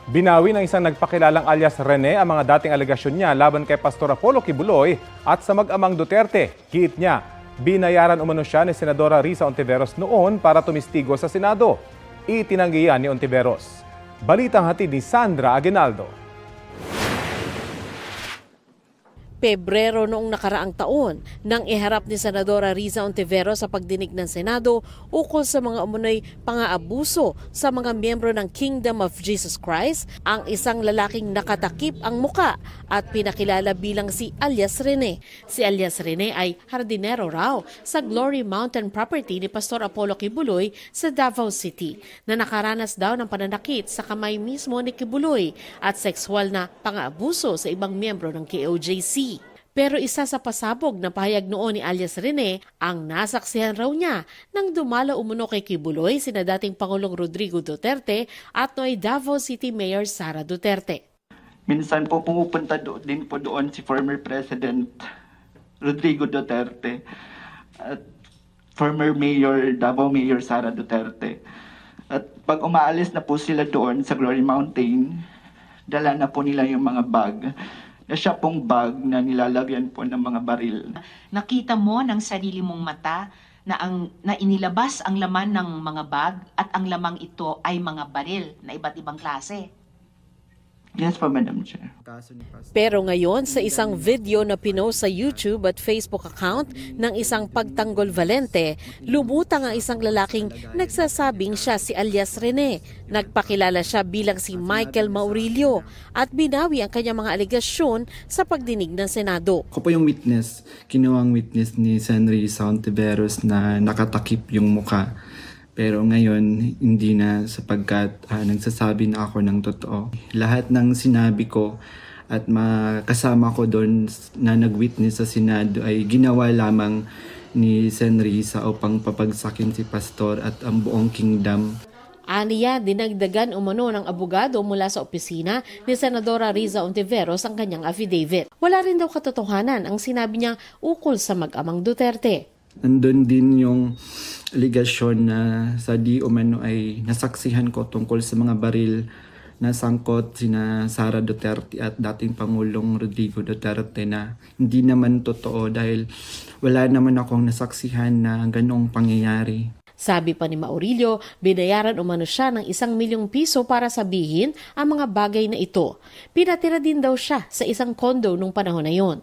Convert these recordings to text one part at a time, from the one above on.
Binawi ng isang nagpakilalang alias Rene ang mga dating alegasyon niya laban kay Pastor Apollo Kibuloy at sa mag-amang Duterte. Giit niya, binayaran umano siya ni Senadora Risa Hontiveros noon para tumistigo sa Senado. Itinanggihan ni Hontiveros. Balitang hatid ni Sandra Aguinaldo. Pebrero noong nakaraang taon nang iharap ni Senadora Risa Hontiveros sa pagdinig ng Senado ukol sa mga umunoy pang-aabuso sa mga miyembro ng Kingdom of Jesus Christ ang isang lalaking nakatakip ang muka at pinakilala bilang si alias Rene. Si alias Rene ay hardinero raw sa Glory Mountain property ni Pastor Apollo Kibuloy sa Davao City na nakaranas daw ng pananakit sa kamay mismo ni Kibuloy at sexual na pang-aabuso sa ibang miyembro ng KOJC. Pero isa sa pasabog na pahayag noon ni alias Rene ang nasaksihan raw niya nang dumalo umuno kay Kibuloy sina dating Pangulong Rodrigo Duterte at noy Davao City Mayor Sara Duterte. Minsan po pumupunta din po doon si former President Rodrigo Duterte at former Mayor Davao Mayor Sara Duterte. At pag umaalis na po sila doon sa Glory Mountain, dala na po nila yung mga bag. Na siya pong bag na nilalagyan po ng mga baril. Nakita mo ng sarili mong mata na inilabas ang laman ng mga bag at ang lamang ito ay mga baril na iba't ibang klase. Yes po, Madam Chair. Pero ngayon sa isang video na pinost sa YouTube at Facebook account ng isang pagtanggol Valente, lumutang ang isang lalaking nagsasabing siya si alias Rene. Nagpakilala siya bilang si Michael Maurilio at binawi ang kanyang mga alegasyon sa pagdinig ng Senado. Ako po yung witness, kinuwang witness ni Sen. Risa Hontiveros na nakatakip yung muka. Pero ngayon, hindi na sapagkat nagsasabi na ako ng totoo. Lahat ng sinabi ko at makasama ko doon na nag-witness sa Senado ay ginawa lamang ni Sen. Risa upang papagsakin si Pastor at ang buong kingdom. Aniya, dinagdagan umano ng abogado mula sa opisina ni Senadora Risa Hontiveros ang kanyang affidavit. Wala rin daw katotohanan ang sinabi niya ukol sa mag-amang Duterte. Nandun din yung aligasyon na sa di umano ay nasaksihan ko tungkol sa mga baril na sangkot sina Sara Duterte at dating Pangulong Rodrigo Duterte na hindi naman totoo dahil wala naman akong nasaksihan na ganong pangyayari. Sabi pa ni Maurilio, binayaran umano siya ng 1 milyong piso para sabihin ang mga bagay na ito. Pinatira din daw siya sa isang kondo nung panahon na yon.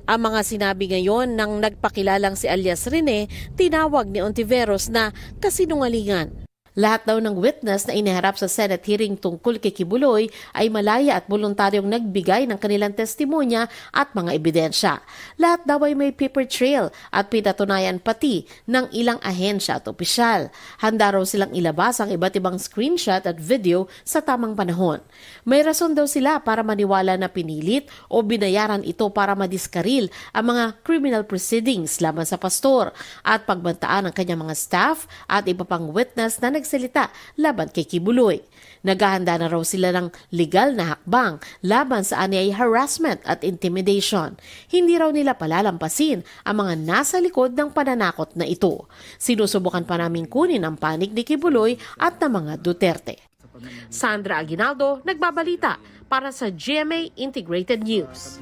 Ang mga sinabi ngayon ng nagpakilalang si alias Rene, tinawag ni Hontiveros na kasinungalingan. Lahat daw ng witness na iniharap sa Senate hearing tungkol kay Kibuloy ay malaya at voluntaryong nagbigay ng kanilang testimonya at mga ebidensya. Lahat daw ay may paper trail at pinatunayan pati ng ilang ahensya at opisyal. Handa raw silang ilabas ang iba't ibang screenshot at video sa tamang panahon. May rason daw sila para maniwala na pinilit o binayaran ito para madiskaril ang mga criminal proceedings laban sa pastor at pagbantaan ang kanyang mga staff at iba pang witness na nagsalita laban kay Kibuloy. Naghahanda na raw sila ng legal na hakbang laban sa anyay harassment at intimidation. Hindi raw nila palalampasin ang mga nasa likod ng pananakot na ito. Sinusubukan pa namin kunin ang panig ni Kibuloy at ng mga Duterte. Sandra Aguinaldo, nagbabalita para sa GMA Integrated News.